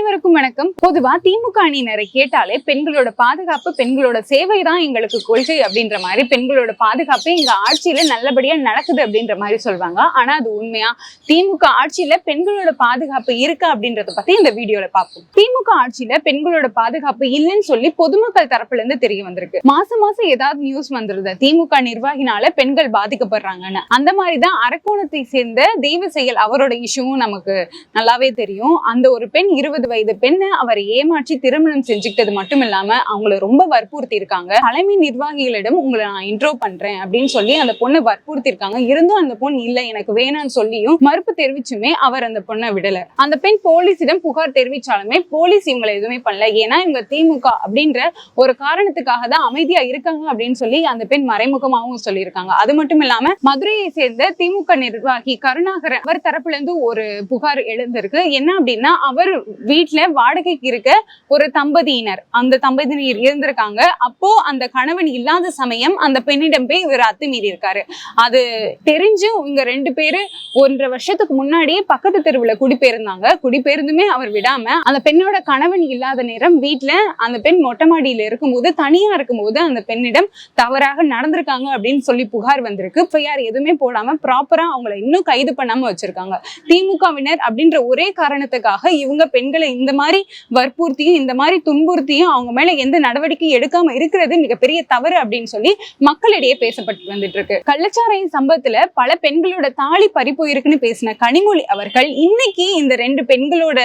அனைவருக்கும் வணக்கம். பொதுவா திமுக அணியினரை கேட்டாலே பெண்களோட பாதுகாப்பு, பெண்களோட சேவை தான் எங்களுக்கு கொள்கை அப்படின்ற மாதிரி, பெண்களோட பாதுகாப்பு எங்க ஆட்சியில நல்லபடியா நடக்குது அப்படின்ற மாதிரி சொல்வாங்க. ஆனா அது உண்மையா? திமுக ஆட்சியில பெண்களோட பாதுகாப்பு இருக்கா அப்படின்றத பத்தி இந்த வீடியோல பார்ப்போம். திமுக ஆட்சியில பெண்களோட பாதுகாப்பு இல்லைன்னு சொல்லி பொதுமக்கள் தரப்புல இருந்து தெரிய வந்திருக்கு. மாசம் ஏதாவது நியூஸ் வந்துருது, திமுக நிர்வாகினால பெண்கள் பாதிக்கப்படுறாங்கன்னு. அந்த மாதிரிதான் அரக்கோணத்தை சேர்ந்த தெய்வ செயல் அவரோட இஷ்யூவும் நமக்கு நல்லாவே தெரியும். அந்த ஒரு பெண் 20 வயது பெண்ணை அவரை ஏமாற்றி திருமணம் செஞ்சுக்கிட்டது மட்டும் இல்லாம அவங்கள ரொம்ப வற்புறுத்தி இருக்காங்க. தலைமை நிர்வாகிகளிடம் உங்களை நான் இன்ட்ரோ பண்றேன் அப்படின்னு சொல்லி அந்த பொண்ணை வற்புறுத்தி இருக்காங்க. இருந்தும் அந்த பொண்ணு இல்ல எனக்கு வேணாம்னு சொல்லியும் மறுப்பு தெரிவிச்சுமே அவர் அந்த பொண்ணை விடல. அந்த பெண் போலீசிடம் புகார் தெரிவிச்சாலுமே போலீஸ் இவங்களை எதுவுமே பண்ணல. ஏன்னா இவங்க திமுக அப்படின்ற ஒரு காரணத்துக்காக தான் அமைதியா இருக்காங்க அப்படின்னு சொல்லி அந்த பெண் மறைமுகமாகவும் சொல்லியிருக்காங்க. அது மட்டும் இல்லாம மதுரையை சேர்ந்த திமுக நிர்வாகி கருணாகரன் அவர் தரப்புல இருந்து ஒரு புகார் எழுந்திருக்கு. என்ன அப்படின்னா, அவர் வீட்டுல வாடகைக்கு இருக்க ஒரு தம்பதியினர், அந்த தம்பதியினர் இருந்திருக்காங்க. அப்போ அந்த கணவன் இல்லாத சமயம் அந்த பெண்ணிடம் போய் இவர் அத்துமீறி இருக்காரு. அது தெரிஞ்சு இவங்க 2 பேரு 1.5 வருஷத்துக்கு முன்னாடியே பக்கத்து தெருவுல குடிபெயர்ந்தாங்க. குடிபெயர்ந்துமே அவர் விடாம அந்த பெண்ணோட கணவன் இல்லாத நேரம் வீட்டுல அந்த பெண் மொட்டை மாடியில இருக்கும்போது, தனியா இருக்கும்போது அந்த பெண்ணிடம் தவறாக நடந்திருக்காங்க அப்படின்னு சொல்லி புகார் வந்திருக்கு. FIR எதுவுமே போடாம ப்ராப்பரா அவங்களை இன்னும் கைது பண்ணாம வச்சிருக்காங்க. திமுகவினர் அப்படின்ற ஒரே காரணத்துக்காக இவங்க பெண்களை இந்த மாதிரி வற்புறுத்தியும் இந்த மாதிரி துன்புறுத்தியும் அவங்க மேல எந்த நடவடிக்கையும் எடுக்காம இருக்கிறது மிகப்பெரிய தவறு அப்படின்னு சொல்லி மக்களிடையே பேசப்பட்டு வந்துட்டு இருக்கு. கள்ளச்சாராய சம்பவத்துல பல பெண்களோட தாலி பறிப்போயிருக்குன்னு பேசின கனிமொழி அவர்கள் இன்னைக்கு இந்த 2 பெண்களோட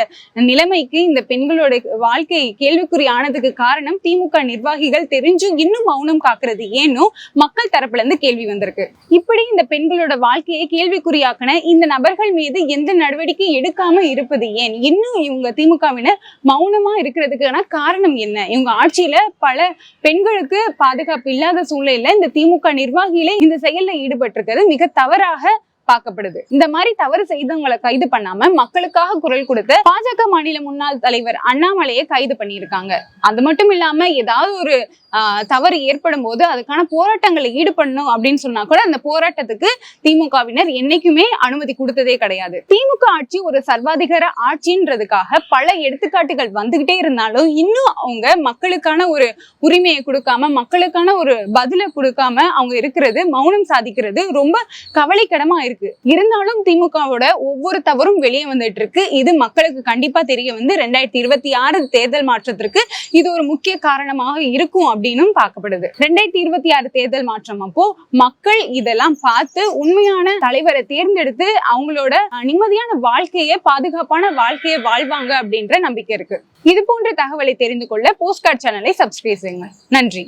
நிலைமைக்கு, இந்த பெண்களோட வாழ்க்கை கேள்விக்குறி ஆனதுக்கு காரணம் திமுக நிர்வாகிகள் தெரிஞ்சும் இன்னும் மௌனம் காக்குறது ஏன்னும் மக்கள் தரப்புல இருந்து கேள்வி வந்திருக்கு. இப்படி இந்த பெண்களோட வாழ்க்கையை கேள்விக்குறியாக்கின இந்த நபர்கள் மீது எந்த நடவடிக்கை எடுக்காம இருப்பது ஏன்? இன்னும் இவங்க திமுகவினர் மௌனமா இருக்கிறதுக்கான காரணம் என்ன? இவங்க ஆட்சியில பல பெண்களுக்கு பாதுகாப்பு இல்லாத சூழ்நிலையில இந்த திமுக நிர்வாகிகளே இந்த செயல்ல ஈடுபட்டு இருக்கிறது மிக தவறாக பார்க்கப்படுது. இந்த மாதிரி தவறு செய்தவங்களை கைது பண்ணாம மக்களுக்காக குரல் கொடுத்த பாஜக மாநில முன்னாள் தலைவர் அண்ணாமலையை கைது பண்ணியிருக்காங்க. அது மட்டும் இல்லாம ஏதாவது ஒரு தவறு ஏற்படும் போது அதுக்கான போராட்டங்களை ஈடுபடணும் அப்படின்னு சொன்னா கூட அந்த போராட்டத்துக்கு திமுகவினர் என்னைக்குமே அனுமதி கொடுத்ததே கிடையாது. திமுக ஆட்சி ஒரு சர்வாதிகார ஆட்சின்றதுக்காக பல எடுத்துக்காட்டுகள் வந்துகிட்டே இருந்தாலும் இன்னும் அவங்க மக்களுக்கான ஒரு உரிமையை கொடுக்காம, மக்களுக்கான ஒரு பதிலை கொடுக்காம அவங்க இருக்கிறது, மௌனம் சாதிக்கிறது ரொம்ப கவலைக்கிடமா இருக்கு. இருந்தாலும் திமுகவோட ஒவ்வொரு தவறும் வெளியே வந்துட்டு இருக்கு. இது மக்களுக்கு கண்டிப்பா தெரிய வந்து 2026 தேர்தல் மாற்றத்திற்கு இது ஒரு முக்கிய காரணமாக இருக்கும் அப்படின்னும் பார்க்கப்படுது. 2026 தேர்தல் மாற்றம் அப்போ மக்கள் இதெல்லாம் பார்த்து உண்மையான தலைவரை தேர்ந்தெடுத்து அவங்களோட நிம்மதியான வாழ்க்கையை, பாதுகாப்பான வாழ்க்கையை வாழ்வாங்க அப்படின்ற நம்பிக்கை இருக்கு. இது போன்ற தகவலை தெரிந்து கொள்ள போஸ்ட்கார்ட் சேனலை சப்ஸ்கிரைப் செய்யுங்க. நன்றி.